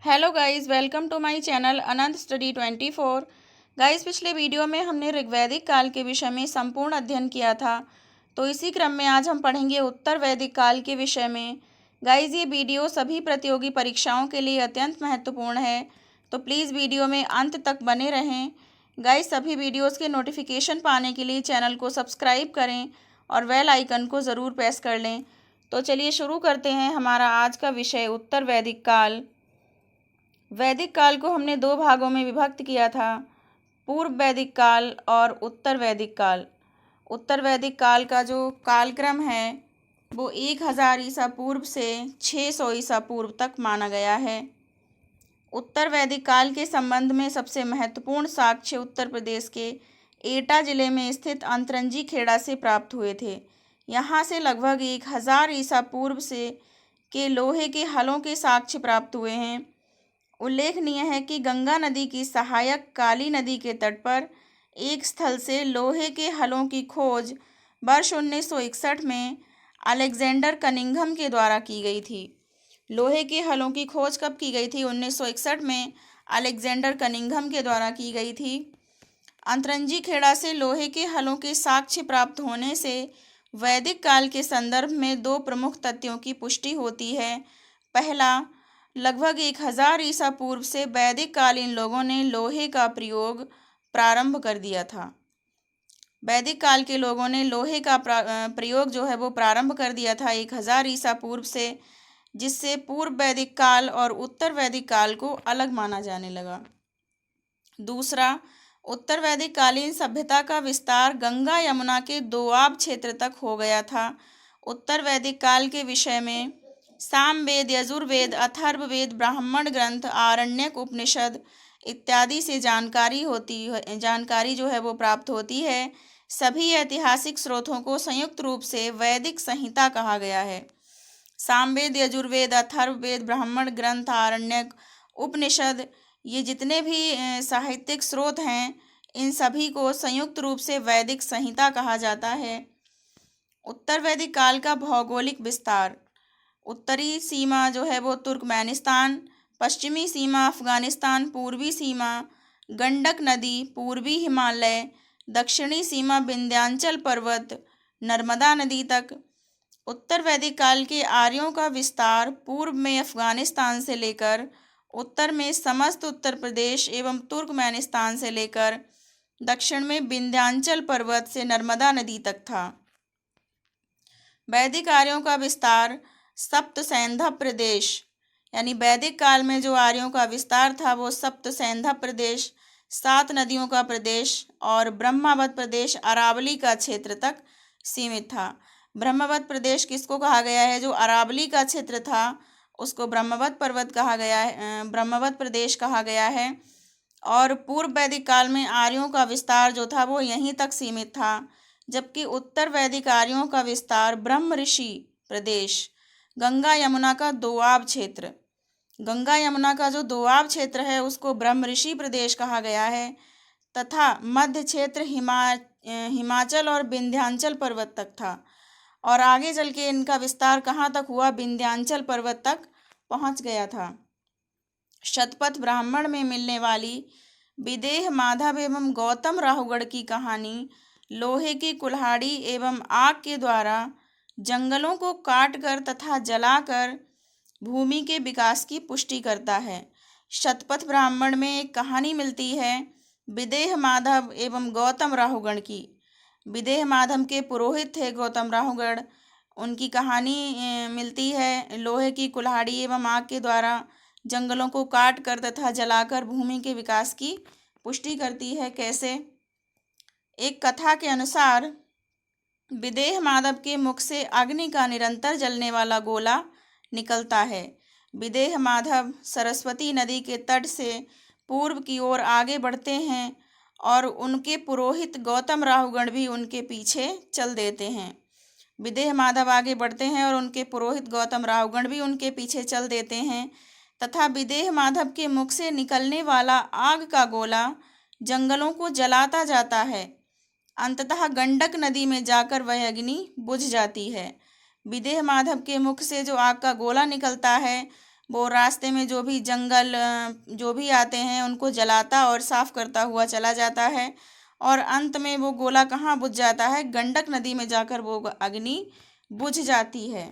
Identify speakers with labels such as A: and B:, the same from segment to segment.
A: Hello guys, welcome to my channel Anant study 24। Guys, पिछले video में हमने ऋग्वैदिक काल के विषय में संपूर्ण अध्ययन किया था। तो इसी क्रम में आज हम पढ़ेंगे उत्तर वैदिक काल के विषय में। गाइस, ये वीडियो सभी प्रतियोगी परीक्षाओं के लिए अत्यंत महत्वपूर्ण है, तो प्लीज़ वीडियो में अंत तक बने रहें। गाइस, सभी वीडियोज़ के नोटिफिकेशन पाने के लिए चैनल को सब्सक्राइब करें और बेल आइकन को ज़रूर प्रेस कर लें। तो चलिए शुरू करते हैं हमारा आज का विषय उत्तर वैदिक काल। वैदिक काल को हमने दो भागों में विभक्त किया था, पूर्व वैदिक काल और उत्तर वैदिक काल। उत्तर वैदिक काल का जो कालक्रम है वो 1000 ईसा पूर्व से 600 ईसा पूर्व तक माना गया है। उत्तर वैदिक काल के संबंध में सबसे महत्वपूर्ण साक्ष्य उत्तर प्रदेश के एटा जिले में स्थित अंतरंजी खेड़ा से प्राप्त हुए थे। यहाँ से लगभग 1000 ईसा पूर्व से के लोहे के हलों के साक्ष्य प्राप्त हुए हैं। उल्लेखनीय है कि गंगा नदी की सहायक काली नदी के तट पर एक स्थल से लोहे के हलों की खोज वर्ष 1961 में अलेक्जेंडर कनिंघम के द्वारा की गई थी। लोहे के हलों की खोज कब की गई थी? 1961 में अलेक्जेंडर कनिंघम के द्वारा की गई थी। अंतरंजी खेड़ा से लोहे के हलों के साक्ष्य प्राप्त होने से वैदिक काल के संदर्भ में दो प्रमुख तथ्यों की पुष्टि होती है। पहला, लगभग 1000 ईसा पूर्व से वैदिक कालीन लोगों ने लोहे का प्रयोग प्रारंभ कर दिया था। वैदिक काल के लोगों ने लोहे का प्रयोग जो है वो प्रारंभ कर दिया था 1000 ईसा पूर्व से, जिससे पूर्व वैदिक काल और उत्तर वैदिक काल को अलग माना जाने लगा। दूसरा, उत्तर वैदिक कालीन सभ्यता का विस्तार गंगा यमुना के दोआब क्षेत्र तक हो गया था। उत्तर वैदिक काल के विषय में सामवेद, यजुर्वेद, अथर्ववेद, ब्राह्मण ग्रंथ, आरण्यक उपनिषद इत्यादि से जानकारी जो है वो प्राप्त होती है। सभी ऐतिहासिक स्रोतों को संयुक्त रूप से वैदिक संहिता कहा गया है। सामवेद, यजुर्वेद, अथर्ववेद, ब्राह्मण ग्रंथ, आरण्यक उपनिषद, ये जितने भी साहित्यिक स्रोत हैं, इन सभी को संयुक्त रूप से वैदिक संहिता कहा जाता है। उत्तर वैदिक काल का भौगोलिक विस्तार। उत्तरी सीमा जो है वो तुर्कमेनिस्तान, पश्चिमी सीमा अफगानिस्तान, पूर्वी सीमा गंडक नदी, पूर्वी हिमालय, दक्षिणी सीमा विंध्याचल पर्वत, नर्मदा नदी तक। उत्तर वैदिक काल के आर्यों का विस्तार पूर्व में अफगानिस्तान से लेकर उत्तर में समस्त उत्तर प्रदेश एवं तुर्कमेनिस्तान से लेकर दक्षिण में विंध्याचल पर्वत से नर्मदा नदी तक था। वैदिक आर्यों का विस्तार सप्त सैंधव प्रदेश, यानी वैदिक काल में जो आर्यों का विस्तार था वो सप्त सैंधव प्रदेश, 7 नदियों का प्रदेश और ब्रह्मावत प्रदेश, अरावली का क्षेत्र तक सीमित था। ब्रह्मवत प्रदेश किसको कहा गया है? जो अरावली का क्षेत्र था उसको ब्रह्मवत पर्वत कहा गया है, ब्रह्मवत प्रदेश कहा गया है। और पूर्व वैदिक काल में आर्यों का विस्तार जो था वो यहीं तक सीमित था, जबकि उत्तर वैदिक आर्यों का विस्तार ब्रह्म ऋषि प्रदेश, गंगा यमुना का दोआब क्षेत्र, गंगा यमुना का जो दोआब क्षेत्र है उसको ब्रह्म ऋषि प्रदेश कहा गया है, तथा मध्य क्षेत्र हिमाचल और विंध्याचल पर्वत तक था। और आगे चल के इनका विस्तार कहाँ तक हुआ? विंध्याचल पर्वत तक पहुँच गया था। शतपथ ब्राह्मण में मिलने वाली विदेह माधव एवं गौतम राहुगढ़ की कहानी लोहे की कुल्हाड़ी एवं आग के द्वारा जंगलों को काटकर तथा जलाकर भूमि के विकास की पुष्टि करता है। शतपथ ब्राह्मण में एक कहानी मिलती है विदेह माधव एवं गौतम राहुगढ़ की। विदेह माधव के पुरोहित थे गौतम राहुगढ़, उनकी कहानी मिलती है लोहे की कुल्हाड़ी एवं आग के द्वारा जंगलों को काट कर तथा जलाकर भूमि के विकास की पुष्टि करती है। कैसे? एक कथा के अनुसार विदेह माधव के मुख से अग्नि का निरंतर जलने वाला गोला निकलता है। विदेह माधव सरस्वती नदी के तट से पूर्व की ओर आगे बढ़ते हैं और उनके पुरोहित गौतम राहुगढ़ भी उनके पीछे चल देते हैं। विदेह माधव आगे बढ़ते हैं और उनके पुरोहित गौतम राहुगढ़ भी उनके पीछे चल देते हैं, तथा विदेह माधव के मुख से निकलने वाला आग का गोला जंगलों को जलाता जाता है। अंततः गंडक नदी में जाकर वह अग्नि बुझ जाती है। विदेह माधव के मुख से जो आग का गोला निकलता है वो रास्ते में जो भी जंगल जो भी आते हैं उनको जलाता और साफ करता हुआ चला जाता है, और अंत में वो गोला कहाँ बुझ जाता है, गंडक नदी में जाकर वो अग्नि बुझ जाती है।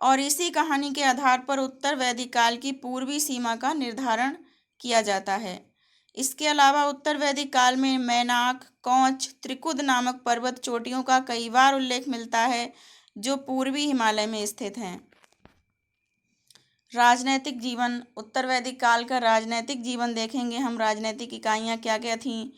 A: और इसी कहानी के आधार पर उत्तर वैदिक काल की पूर्वी सीमा का निर्धारण किया जाता है। इसके अलावा उत्तर वैदिक काल में मैनाक, कौच, त्रिकुद नामक पर्वत चोटियों का कई बार उल्लेख मिलता है जो पूर्वी हिमालय में स्थित हैं। राजनैतिक जीवन, उत्तर वैदिक काल का राजनैतिक जीवन देखेंगे हम। राजनैतिक इकाइयाँ क्या क्या थीं?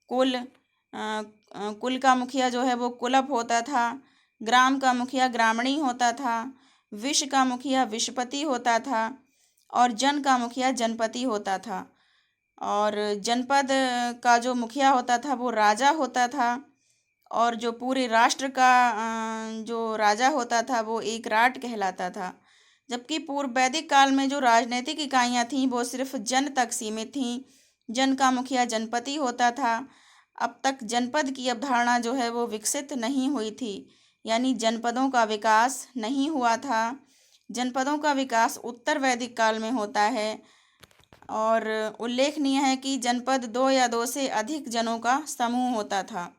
A: कुल का मुखिया जो है वो कुलप होता था, ग्राम का मुखिया ग्रामणी होता था, विश का मुखिया विशपति होता था, और जन का मुखिया जनपति होता था। और जनपद का जो मुखिया होता था वो राजा होता था, और जो पूरे राष्ट्र का जो राजा होता था वो एक राट कहलाता था। जबकि पूर्व वैदिक काल में जो राजनीतिक इकाइयाँ थीं वो सिर्फ जन तक सीमित थीं। जन का मुखिया जनपति होता था। अब तक जनपद की अवधारणा जो है वो विकसित नहीं हुई थी, यानी जनपदों का विकास नहीं हुआ था। जनपदों का विकास उत्तर वैदिक काल में होता है, और उल्लेखनीय है कि जनपद 2 या 2 से अधिक जनों का समूह होता था,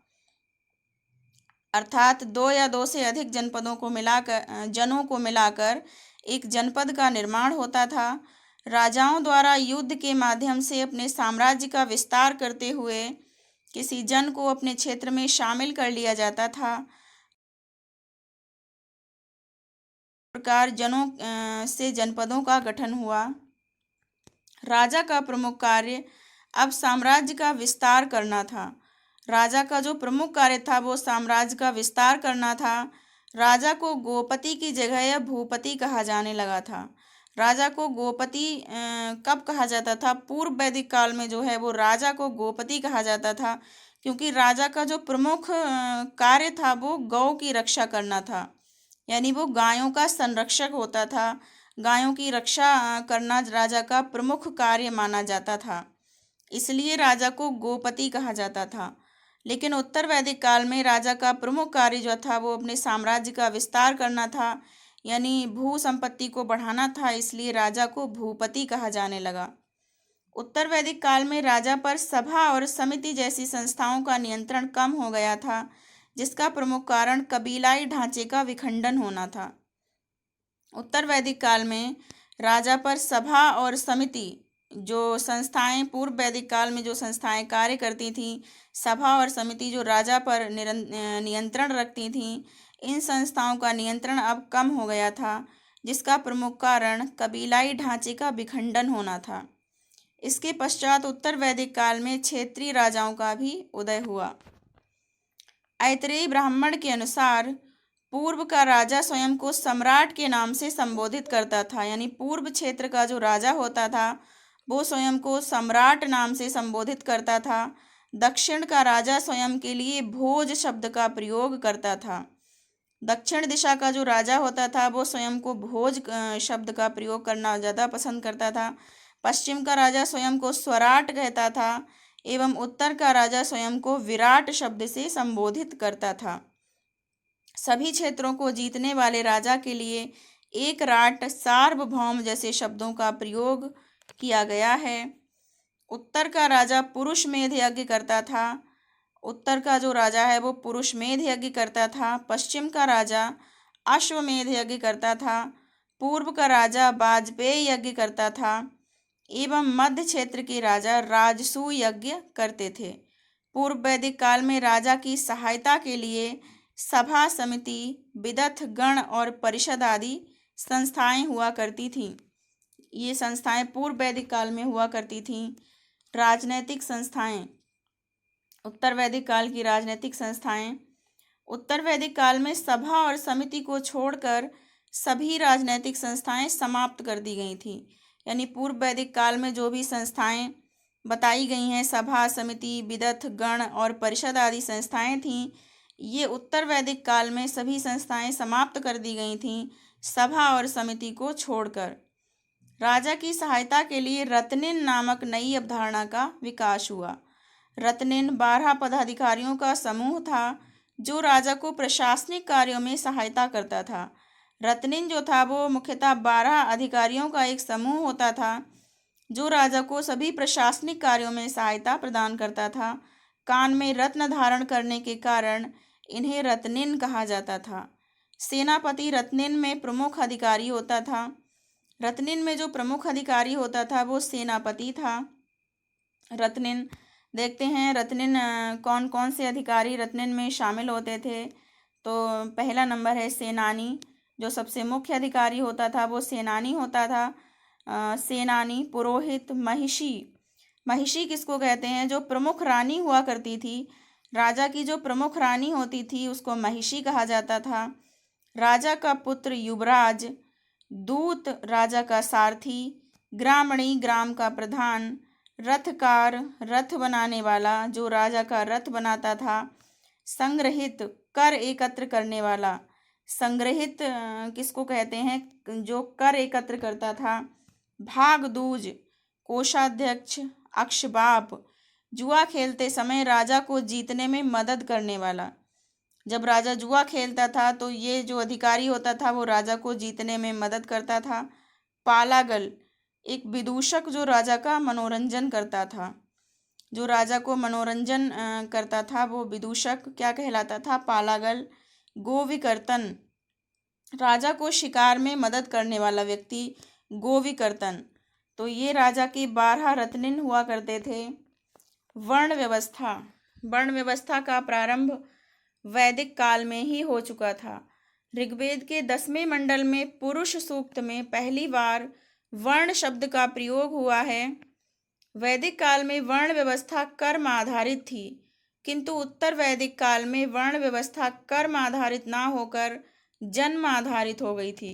A: अर्थात 2 या 2 से अधिक जनों को मिलाकर एक जनपद का निर्माण होता था। राजाओं द्वारा युद्ध के माध्यम से अपने साम्राज्य का विस्तार करते हुए किसी जन को अपने क्षेत्र में शामिल कर लिया जाता था। प्रकार जनों से जनपदों का गठन हुआ। राजा का प्रमुख कार्य अब साम्राज्य का विस्तार करना था। राजा का जो प्रमुख कार्य था वो साम्राज्य का विस्तार करना था। राजा को गोपति की जगह या भूपति कहा जाने लगा था। राजा को गोपति कब कहा जाता था? पूर्व वैदिक काल में जो है वो राजा को गोपति कहा जाता था, क्योंकि राजा का जो प्रमुख कार्य था वो गौ की रक्षा करना था, यानी वो गायों का संरक्षक होता था। गायों की रक्षा करना राजा का प्रमुख कार्य माना जाता था, इसलिए राजा को गोपति कहा जाता था। लेकिन उत्तर वैदिक काल में राजा का प्रमुख कार्य जो था वो अपने साम्राज्य का विस्तार करना था, यानी भू संपत्ति को बढ़ाना था, इसलिए राजा को भूपति कहा जाने लगा। उत्तर वैदिक काल में राजा पर सभा और समिति जैसी संस्थाओं का नियंत्रण कम हो गया था, जिसका प्रमुख कारण कबीलाई ढांचे का विखंडन होना था। उत्तर वैदिक काल में राजा पर सभा और समिति जो संस्थाएं पूर्व वैदिक काल में जो संस्थाएं कार्य करती थीं, सभा और समिति जो राजा पर नियंत्रण रखती थीं, इन संस्थाओं का नियंत्रण अब कम हो गया था, जिसका प्रमुख कारण कबीलाई ढांचे का विखंडन होना था। इसके पश्चात उत्तर वैदिक काल में क्षेत्रीय राजाओं का भी उदय हुआ। ऐतरेय ब्राह्मण के अनुसार पूर्व का राजा स्वयं को सम्राट के नाम से संबोधित करता था, यानी पूर्व क्षेत्र का जो राजा होता था वो स्वयं को सम्राट नाम से संबोधित करता था। दक्षिण का राजा स्वयं के लिए भोज शब्द का प्रयोग करता था। दक्षिण दिशा का जो राजा होता था वो स्वयं को भोज शब्द का प्रयोग करना ज़्यादा पसंद करता था। पश्चिम का राजा स्वयं को स्वराट कहता था, एवं उत्तर का राजा स्वयं को विराट शब्द से संबोधित करता था। सभी क्षेत्रों को जीतने वाले राजा के लिए एक राट, सार्वभौम जैसे शब्दों का प्रयोग किया गया है। उत्तर का राजा पुरुष मेध यज्ञ करता था। उत्तर का जो राजा है वो पुरुष मेध यज्ञ करता था। पश्चिम का राजा अश्वमेध यज्ञ करता था। पूर्व का राजा वाजपेयी यज्ञ करता था, एवं मध्य क्षेत्र के राजा राजसूय यज्ञ करते थे। पूर्व वैदिक काल में राजा की सहायता के लिए सभा, समिति, विदथ गण और परिषद आदि संस्थाएं हुआ करती थीं। ये संस्थाएं पूर्व वैदिक काल में हुआ करती थीं। राजनैतिक संस्थाएं, उत्तर वैदिक काल की राजनैतिक संस्थाएं। उत्तर वैदिक काल में सभा और समिति को छोड़कर सभी राजनैतिक संस्थाएं समाप्त कर दी गई थीं, यानी पूर्व वैदिक काल में जो भी संस्थाएं बताई गई हैं, सभा, समिति, विदथ गण और परिषद आदि संस्थाएं थीं, ये उत्तर वैदिक काल में सभी संस्थाएं समाप्त कर दी गई थीं, सभा और समिति को छोड़कर। राजा की सहायता के लिए रत्निन नामक नई अवधारणा का विकास हुआ। रत्निन 12 पदाधिकारियों का समूह था जो राजा को प्रशासनिक कार्यों में सहायता करता था। रत्निन जो था वो मुख्यतः 12 अधिकारियों का एक समूह होता था जो राजा को सभी प्रशासनिक कार्यों में सहायता प्रदान करता था। कान में रत्न धारण करने के कारण इन्हें रत्निन कहा जाता था। सेनापति रत्निन में प्रमुख अधिकारी होता था। रत्निन में जो प्रमुख अधिकारी होता था वो सेनापति था। रत्निन देखते हैं, रत्निन कौन कौन से अधिकारी रत्निन में शामिल होते थे। तो पहला नंबर है सेनानी। जो सबसे मुख्य अधिकारी होता था वो सेनानी होता था। सेनानी, पुरोहित, महिषी। महिषी किसको कहते हैं? जो प्रमुख रानी हुआ करती थी, राजा की जो प्रमुख रानी होती थी उसको महिषी कहा जाता था। राजा का पुत्र युवराज, दूत राजा का सारथी, ग्रामणी ग्राम का प्रधान, रथकार रथ बनाने वाला जो राजा का रथ बनाता था, संग्रहित कर एकत्र करने वाला। संग्रहित किसको कहते हैं? जो कर एकत्र करता था। भागदूज, कोषाध्यक्ष, अक्षबाप, जुआ खेलते समय राजा को जीतने में मदद करने वाला। जब राजा जुआ खेलता था तो ये जो अधिकारी होता था वो राजा को जीतने में मदद करता था। पालागल, एक विदूषक जो राजा का मनोरंजन करता था। जो राजा को मनोरंजन करता था वो विदूषक क्या कहलाता था? पालागल। गोविकर्तन, राजा को शिकार में मदद करने वाला व्यक्ति, गोविकर्तन। तो ये राजा के 12 रत्निन हुआ करते थे। वर्ण व्यवस्था, वर्ण व्यवस्था का प्रारंभ वैदिक काल में ही हो चुका था। ऋग्वेद के 10वें मंडल में पुरुष सूक्त में पहली बार वर्ण शब्द का प्रयोग हुआ है। वैदिक काल में वर्ण व्यवस्था कर्म आधारित थी, किंतु उत्तर वैदिक काल में वर्ण व्यवस्था कर्म आधारित ना होकर जन्म आधारित हो गई थी।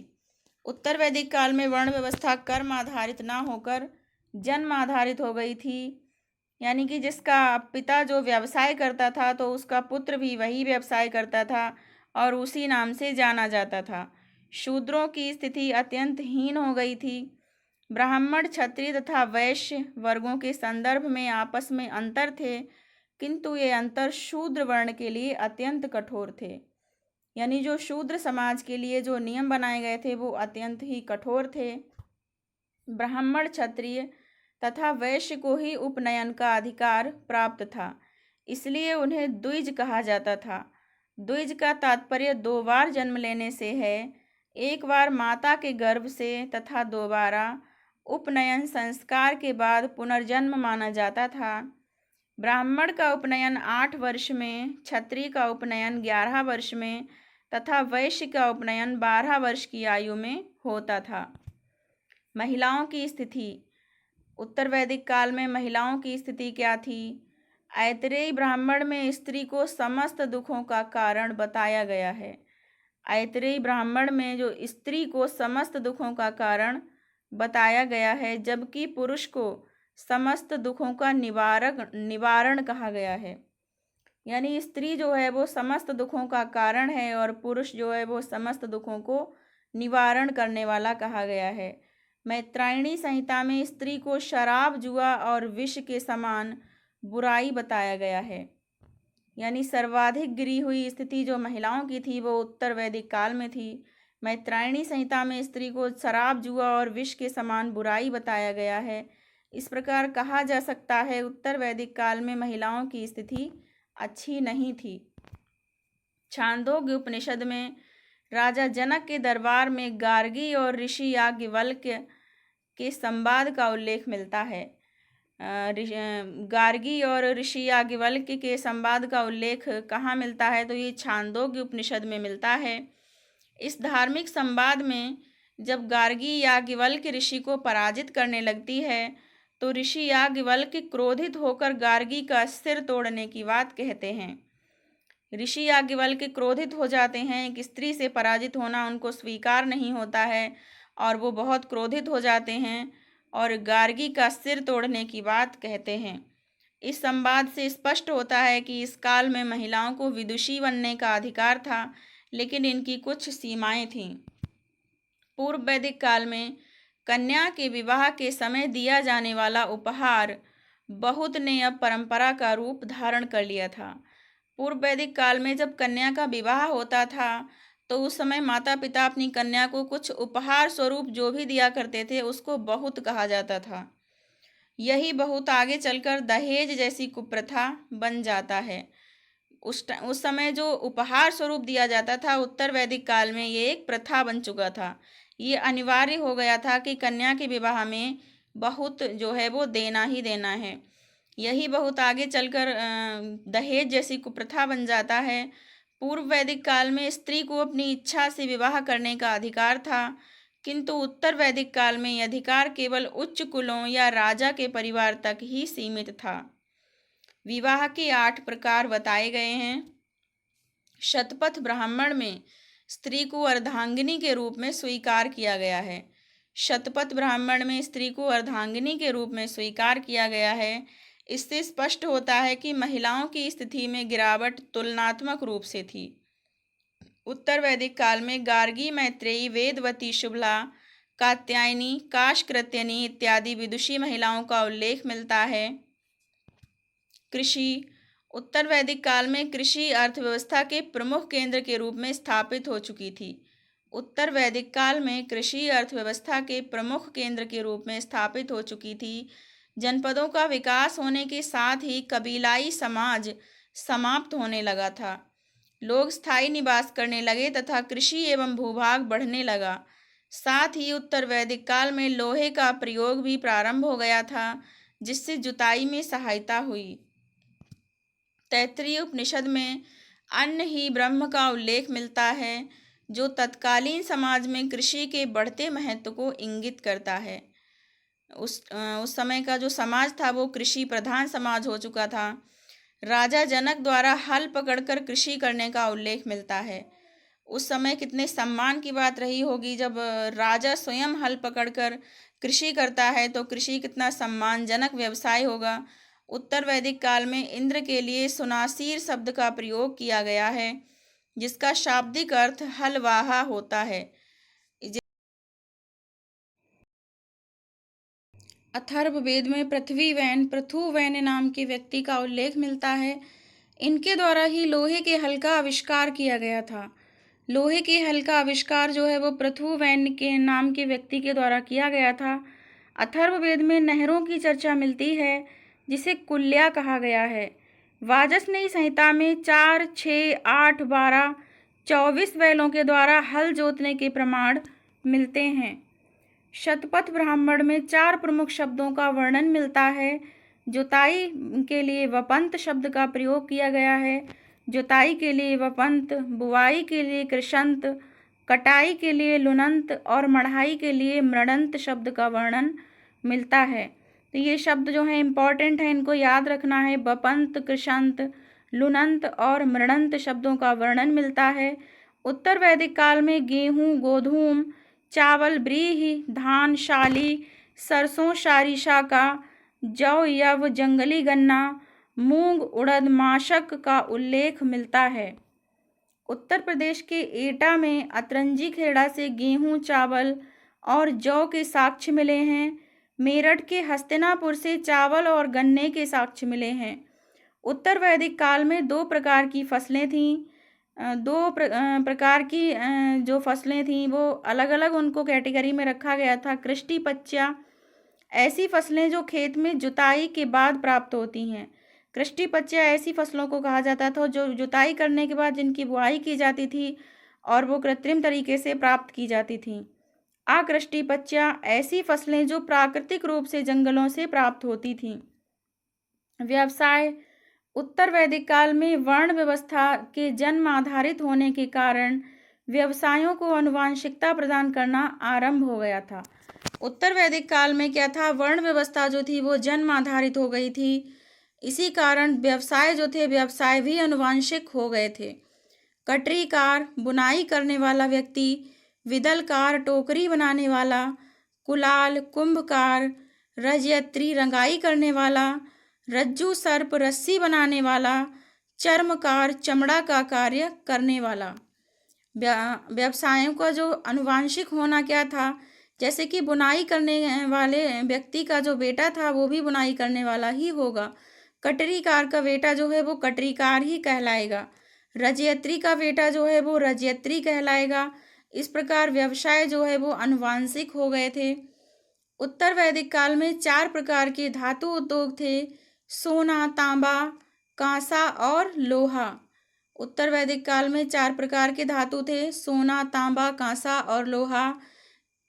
A: उत्तर वैदिक काल में वर्ण व्यवस्था कर्म आधारित ना होकर जन्म आधारित हो गई थी, यानी कि जिसका पिता जो व्यवसाय करता था तो उसका पुत्र भी वही व्यवसाय करता था और उसी नाम से जाना जाता था। शूद्रों की स्थिति अत्यंत हीन हो गई थी। ब्राह्मण, क्षत्रिय तथा वैश्य वर्गों के संदर्भ में आपस में अंतर थे, किंतु ये अंतर शूद्र वर्ण के लिए अत्यंत कठोर थे। यानी जो शूद्र समाज के लिए जो नियम बनाए गए थे वो अत्यंत ही कठोर थे। ब्राह्मण, क्षत्रिय तथा वैश्य को ही उपनयन का अधिकार प्राप्त था, इसलिए उन्हें द्विज कहा जाता था। द्विज का तात्पर्य 2 बार जन्म लेने से है, एक बार माता के गर्भ से तथा दोबारा उपनयन संस्कार के बाद पुनर्जन्म माना जाता था। ब्राह्मण का उपनयन 8 वर्ष में, क्षत्रिय का उपनयन 11 वर्ष में तथा वैश्य का उपनयन 12 वर्ष की आयु में होता था। महिलाओं की स्थिति, उत्तर वैदिक काल में महिलाओं की स्थिति क्या थी? ऐतरेय ब्राह्मण में स्त्री को समस्त दुखों का कारण बताया गया है। ऐतरेय ब्राह्मण में जो स्त्री को समस्त दुखों का कारण बताया गया है, जबकि पुरुष को समस्त दुखों का निवारण कहा गया है। यानी स्त्री जो है वो समस्त दुखों का कारण है और पुरुष जो है वो समस्त दुखों को निवारण करने वाला कहा गया है। मैत्रायणी संहिता में स्त्री को शराब, जुआ और विष के समान बुराई बताया गया है। यानी सर्वाधिक गिरी हुई स्थिति जो महिलाओं की थी वो उत्तर वैदिक काल में थी। मैत्रायणी संहिता में स्त्री को शराब, जुआ और विष के समान बुराई बताया गया है। इस प्रकार कहा जा सकता है उत्तर वैदिक काल में महिलाओं की स्थिति अच्छी नहीं थी। छांदोग्य उपनिषद में राजा जनक के दरबार में गार्गी और ऋषि याज्ञवल्क्य के संवाद का उल्लेख मिलता है। गार्गी और ऋषि याज्ञवल्क्य के संवाद का उल्लेख कहाँ मिलता है? तो ये छांदोग्य उपनिषद में मिलता है। इस धार्मिक संवाद में जब गार्गी याज्ञवल्क्य ऋषि को पराजित करने लगती है तो ऋषि याज्ञवल्क्य क्रोधित होकर गार्गी का सिर तोड़ने की बात कहते हैं। ऋषि याज्ञवल्क्य क्रोधित हो जाते हैं, एक स्त्री से पराजित होना उनको स्वीकार नहीं होता है और वो बहुत क्रोधित हो जाते हैं और गार्गी का सिर तोड़ने की बात कहते हैं। इस संवाद से स्पष्ट होता है कि इस काल में महिलाओं को विदुषी बनने का अधिकार था, लेकिन इनकी कुछ सीमाएं थीं। पूर्व वैदिक काल में कन्या के विवाह के समय दिया जाने वाला उपहार बहुत ने अब परंपरा का रूप धारण कर लिया था। पूर्व वैदिक काल में जब कन्या का विवाह होता था तो उस समय माता पिता अपनी कन्या को कुछ उपहार स्वरूप जो भी दिया करते थे उसको बहुत कहा जाता था। यही बहुत आगे चलकर दहेज जैसी कुप्रथा बन जाता है। उस समय जो उपहार स्वरूप दिया जाता था उत्तर वैदिक काल में, ये एक प्रथा बन चुका था। ये अनिवार्य हो गया था कि कन्या के विवाह में बहुत जो है वो देना ही देना है। यही बहुत आगे चलकर दहेज जैसी कुप्रथा बन जाता है। पूर्व वैदिक काल में स्त्री को अपनी इच्छा से विवाह करने का अधिकार था, किंतु उत्तर वैदिक काल में यह अधिकार केवल उच्च कुलों या राजा के परिवार तक ही सीमित था। विवाह के 8 प्रकार बताए गए हैं। शतपथ ब्राह्मण में स्त्री को अर्धांगिनी के रूप में स्वीकार किया गया है। शतपथ ब्राह्मण में स्त्री को अर्धांगिनी के रूप में स्वीकार किया गया है। इससे स्पष्ट होता है कि महिलाओं की स्थिति में गिरावट तुलनात्मक रूप से थी। उत्तर वैदिक काल में गार्गी, मैत्रेयी, वेदवती, शुभला, कात्यायनी, काशकृत्यनी इत्यादि विदुषी महिलाओं का उल्लेख मिलता है। कृषि। उत्तर वैदिक काल में कृषि अर्थव्यवस्था के प्रमुख केंद्र के रूप में स्थापित हो चुकी थी। उत्तर वैदिक काल में कृषि अर्थव्यवस्था के प्रमुख केंद्र के रूप में स्थापित हो चुकी थी। जनपदों का विकास होने के साथ ही कबीलाई समाज समाप्त होने लगा था। लोग स्थायी निवास करने लगे तथा कृषि एवं भूभाग बढ़ने लगा। साथ ही उत्तर वैदिक काल में लोहे का प्रयोग भी प्रारंभ हो गया था, जिससे जुताई में सहायता हुई। तैत्तिरीय उपनिषद में अन्न ही ब्रह्म का उल्लेख मिलता है, जो तत्कालीन समाज में कृषि के बढ़ते महत्व को इंगित करता है। उस समय का जो समाज था वो कृषि प्रधान समाज हो चुका था। राजा जनक द्वारा हल पकड़कर कृषि करने का उल्लेख मिलता है। उस समय कितने सम्मान की बात रही होगी, जब राजा स्वयं हल पकड़कर कृषि करता है तो कृषि कितना सम्मानजनक व्यवसाय होगा। उत्तर वैदिक काल में इंद्र के लिए सुनासीर शब्द का प्रयोग किया गया है, जिसका शाब्दिक अर्थ हलवाहा होता है। अथर्ववेद में पृथुवैन नाम के व्यक्ति का उल्लेख मिलता है। इनके द्वारा ही लोहे के हल का आविष्कार किया गया था। लोहे के हल का आविष्कार जो है वो पृथुवैन के नाम के व्यक्ति के द्वारा किया गया था। अथर्ववेद में नहरों की चर्चा मिलती है, जिसे कुल्या कहा गया है। वाजसनेयी संहिता में 4, 6, 8, 12, 24 बैलों के द्वारा हल जोतने के प्रमाण मिलते हैं। शतपथ ब्राह्मण में 4 प्रमुख शब्दों का वर्णन मिलता है। जुताई के लिए वपंत शब्द का प्रयोग किया गया है। जुताई के लिए वपंत, बुवाई के लिए कृषंत, कटाई के लिए लुनंत और मढ़ाई के लिए मृणंत शब्द का वर्णन मिलता है। तो ये शब्द जो है इम्पॉर्टेंट है, इनको याद रखना है। वपंत, कृषंत, लुनंत और मृणंत शब्दों का वर्णन मिलता है। उत्तर वैदिक काल में गेहूँ, गोधूम, चावल, ब्रीही, धान, शाली, सरसों, शारीशाका, जौ, यव, जंगली गन्ना, मूंग, उड़द, माशक का उल्लेख मिलता है। उत्तर प्रदेश के एटा में अतरंजी खेड़ा से गेहूं, चावल और जौ के साक्ष्य मिले हैं। मेरठ के हस्तिनापुर से चावल और गन्ने के साक्ष्य मिले हैं। उत्तर वैदिक काल में 2 प्रकार की फसलें थीं। 2 प्रकार की जो फसलें थीं वो अलग अलग उनको कैटेगरी में रखा गया था। कृष्टि पच्च्या, ऐसी फसलें जो खेत में जुताई के बाद प्राप्त होती हैं। कृष्टि पच्च्या ऐसी फसलों को कहा जाता था जो जुताई करने के बाद जिनकी बुआई की जाती थी और वो कृत्रिम तरीके से प्राप्त की जाती थी। अकृष्टि पच्च्या ऐसी फसलें जो प्राकृतिक रूप से जंगलों से प्राप्त होती थीं। व्यवसाय। उत्तर वैदिक काल में वर्ण व्यवस्था के जन्म आधारित होने के कारण व्यवसायों को आनुवांशिकता प्रदान करना आरंभ हो गया था। उत्तर वैदिक काल में क्या था, वर्ण व्यवस्था जो थी वो जन्म आधारित हो गई थी। इसी कारण व्यवसाय जो थे व्यवसाय भी आनुवांशिक हो गए थे। कटरीकार, बुनाई करने वाला व्यक्ति, विदलकार, टोकरी बनाने वाला, कुलाल, कुंभकार, रजयत्री, रंगाई करने वाला, रज्जू सर्प, रस्सी बनाने वाला, चर्मकार, चमड़ा का कार्य करने वाला। व्यवसायों का जो आनुवांशिक होना क्या था, जैसे कि बुनाई करने वाले व्यक्ति का जो बेटा था वो भी बुनाई करने वाला ही होगा। कटरीकार का बेटा जो है वो कटरीकार ही कहलाएगा। रजयत्री का बेटा जो है वो रजयत्री कहलाएगा। इस प्रकार व्यवसाय जो है वो आनुवांशिक हो गए थे। उत्तर वैदिक काल में 4 प्रकार के धातु उद्योग थे: सोना, तांबा, कांसा और लोहा। उत्तर वैदिक काल में 4 प्रकार के धातु थे: सोना, तांबा, कांसा और लोहा।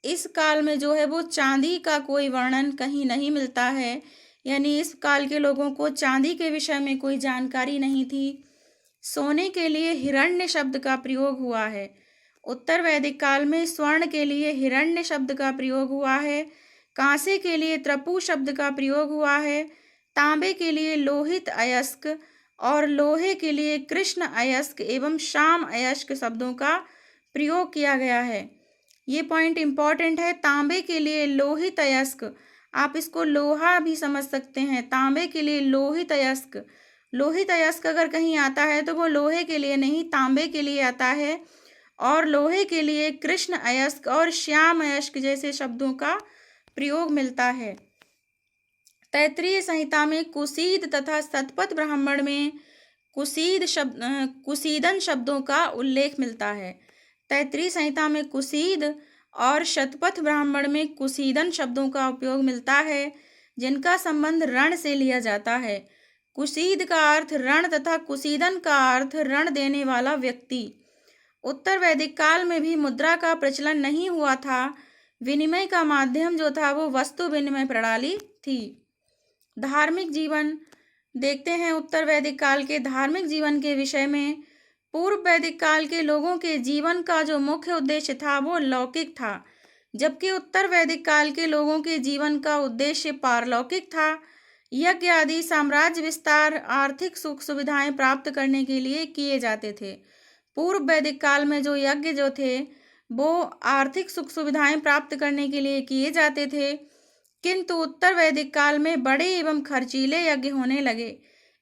A: इस काल में जो है वो चांदी का कोई वर्णन कहीं नहीं मिलता है, यानी इस काल के लोगों को चांदी के विषय में कोई जानकारी नहीं थी। सोने के लिए हिरण्य शब्द का प्रयोग हुआ है। उत्तर वैदिक काल में स्वर्ण के लिए हिरण्य शब्द का प्रयोग हुआ है। कांसे के लिए त्रपु शब्द का प्रयोग हुआ है। तांबे के लिए लोहित अयस्क और लोहे के लिए कृष्ण अयस्क एवं श्याम अयस्क शब्दों का प्रयोग किया गया है। ये पॉइंट इंपॉर्टेंट है। तांबे के लिए लोहित अयस्क, आप इसको लोहा भी समझ सकते हैं। तांबे के लिए लोहित अयस्क, लोहित अयस्क अगर कहीं आता है तो वो लोहे के लिए नहीं, तांबे के लिए आता है। और लोहे के लिए कृष्ण अयस्क और श्याम अयस्क जैसे शब्दों का प्रयोग मिलता है। तैत्तिरीय संहिता में कुसीद तथा शतपथ ब्राह्मण में कुसीदन शब्दों का उल्लेख मिलता है। तैत्तिरीय संहिता में कुसीद और शतपथ ब्राह्मण में कुसीदन शब्दों का उपयोग मिलता है, जिनका संबंध रण से लिया जाता है। कुसीद का अर्थ रण तथा कुसीदन का अर्थ रण देने वाला व्यक्ति। उत्तर वैदिक काल में भी मुद्रा का प्रचलन नहीं हुआ था। विनिमय का माध्यम जो था वो वस्तु विनिमय प्रणाली थी। धार्मिक जीवन देखते हैं। उत्तर वैदिक काल के धार्मिक जीवन के विषय में पूर्व वैदिक काल के लोगों के जीवन का जो मुख्य उद्देश्य था वो लौकिक था, जबकि उत्तर वैदिक काल के लोगों के जीवन का उद्देश्य पारलौकिक था। यज्ञ आदि साम्राज्य विस्तार, आर्थिक सुख सुविधाएं प्राप्त करने के लिए किए जाते थे। पूर्व वैदिक काल में जो यज्ञ जो थे वो आर्थिक सुख सुविधाएं प्राप्त करने के लिए किए जाते थे, किंतु उत्तर वैदिक काल में बड़े एवं खर्चीले यज्ञ होने लगे।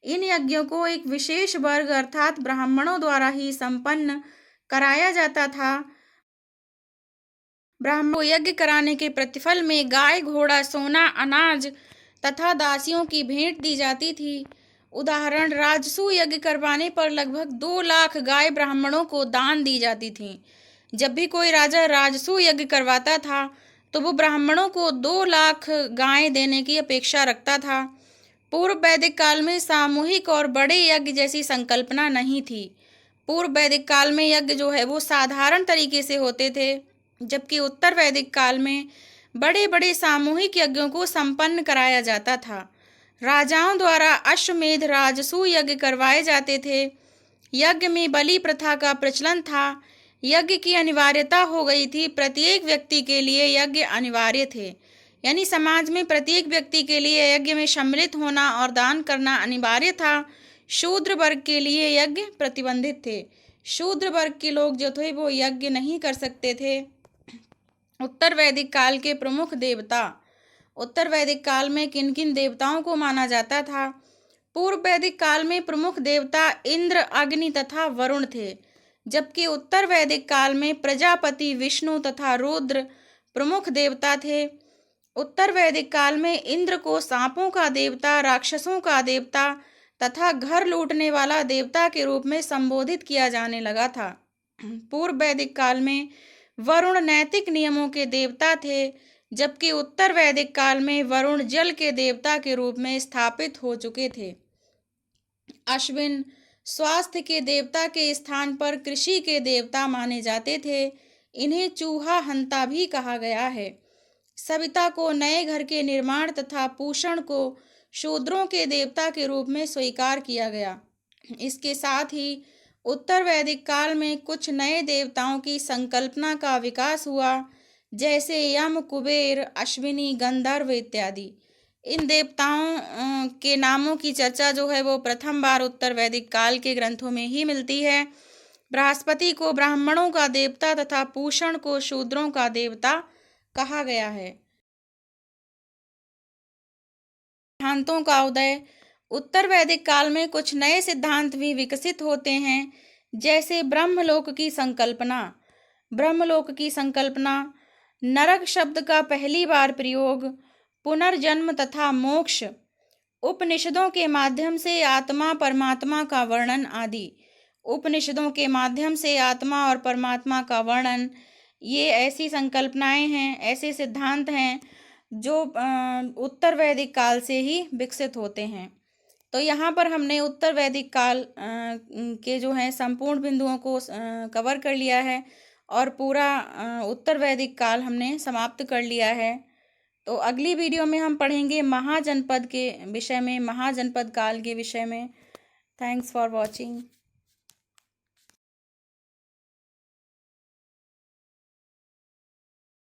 A: इन यज्ञों को एक विशेष वर्ग अर्थात ब्राह्मणों द्वारा ही संपन्न कराया जाता था। ब्राह्मणों को यज्ञ कराने के प्रतिफल में गाय, घोड़ा, सोना, अनाज तथा दासियों की भेंट दी जाती थी। उदाहरण, राजसूय यज्ञ करवाने पर लगभग 2 लाख गाय ब्राह्मणों को दान दी जाती थी। जब भी कोई राजा राजसूय यज्ञ करवाता था तो वो ब्राह्मणों को 2 लाख गायें देने की अपेक्षा रखता था। पूर्व वैदिक काल में सामूहिक और बड़े यज्ञ जैसी संकल्पना नहीं थी। पूर्व वैदिक काल में यज्ञ जो है वो साधारण तरीके से होते थे, जबकि उत्तर वैदिक काल में बड़े बड़े सामूहिक यज्ञों को संपन्न कराया जाता था। राजाओं द्वारा अश्वमेध राजसूय यज्ञ करवाए जाते थे। यज्ञ में बलि प्रथा का प्रचलन था। यज्ञ की अनिवार्यता हो गई थी। प्रत्येक व्यक्ति के लिए यज्ञ अनिवार्य थे, यानी समाज में प्रत्येक व्यक्ति के लिए यज्ञ में सम्मिलित होना और दान करना अनिवार्य था। शूद्र वर्ग के लिए यज्ञ प्रतिबंधित थे। शूद्र वर्ग के लोग जो थे वो यज्ञ नहीं कर सकते थे। उत्तर वैदिक काल के प्रमुख देवता। उत्तर वैदिक काल में किन किन देवताओं को माना जाता था? पूर्व वैदिक काल में प्रमुख देवता इंद्र, अग्नि तथा वरुण थे, जबकि उत्तर वैदिक काल में प्रजापति, विष्णु तथा रुद्र प्रमुख देवता थे। उत्तर वैदिक काल में इंद्र को सांपों का देवता, राक्षसों का देवता तथा घर लूटने वाला देवता के रूप में संबोधित किया जाने लगा था। पूर्व वैदिक काल में वरुण नैतिक नियमों के देवता थे, जबकि उत्तर वैदिक काल में वरुण जल के देवता के रूप में स्थापित हो चुके थे। अश्विन स्वास्थ्य के देवता के स्थान पर कृषि के देवता माने जाते थे। इन्हें चूहा हंता भी कहा गया है। सविता को नए घर के निर्माण तथा पोषण को शूद्रों के देवता के रूप में स्वीकार किया गया। इसके साथ ही उत्तर वैदिक काल में कुछ नए देवताओं की संकल्पना का विकास हुआ, जैसे यम, कुबेर, अश्विनी, गंधर्व इत्यादि। इन देवताओं के नामों की चर्चा जो है वो प्रथम बार उत्तर वैदिक काल के ग्रंथों में ही मिलती है। बृहस्पति को ब्राह्मणों का देवता तथा पूषण को शूद्रों का देवता कहा गया है। सिद्धांतों का उदय। उत्तर वैदिक काल में कुछ नए सिद्धांत भी विकसित होते हैं, जैसे ब्रह्मलोक की संकल्पना। ब्रह्मलोक की संकल्पना, नरक शब्द का पहली बार प्रयोग, पुनर्जन्म तथा मोक्ष, उपनिषदों के माध्यम से आत्मा परमात्मा का वर्णन आदि। उपनिषदों के माध्यम से आत्मा और परमात्मा का वर्णन, ये ऐसी संकल्पनाएं हैं, ऐसे सिद्धांत हैं जो उत्तर वैदिक काल से ही विकसित होते हैं। तो यहाँ पर हमने उत्तर वैदिक काल के जो हैं संपूर्ण बिंदुओं को कवर कर लिया है और पूरा उत्तर वैदिक काल हमने समाप्त कर लिया है। तो अगली वीडियो में हम पढ़ेंगे महाजनपद के विषय में, महाजनपद काल के विषय में। Thanks for watching.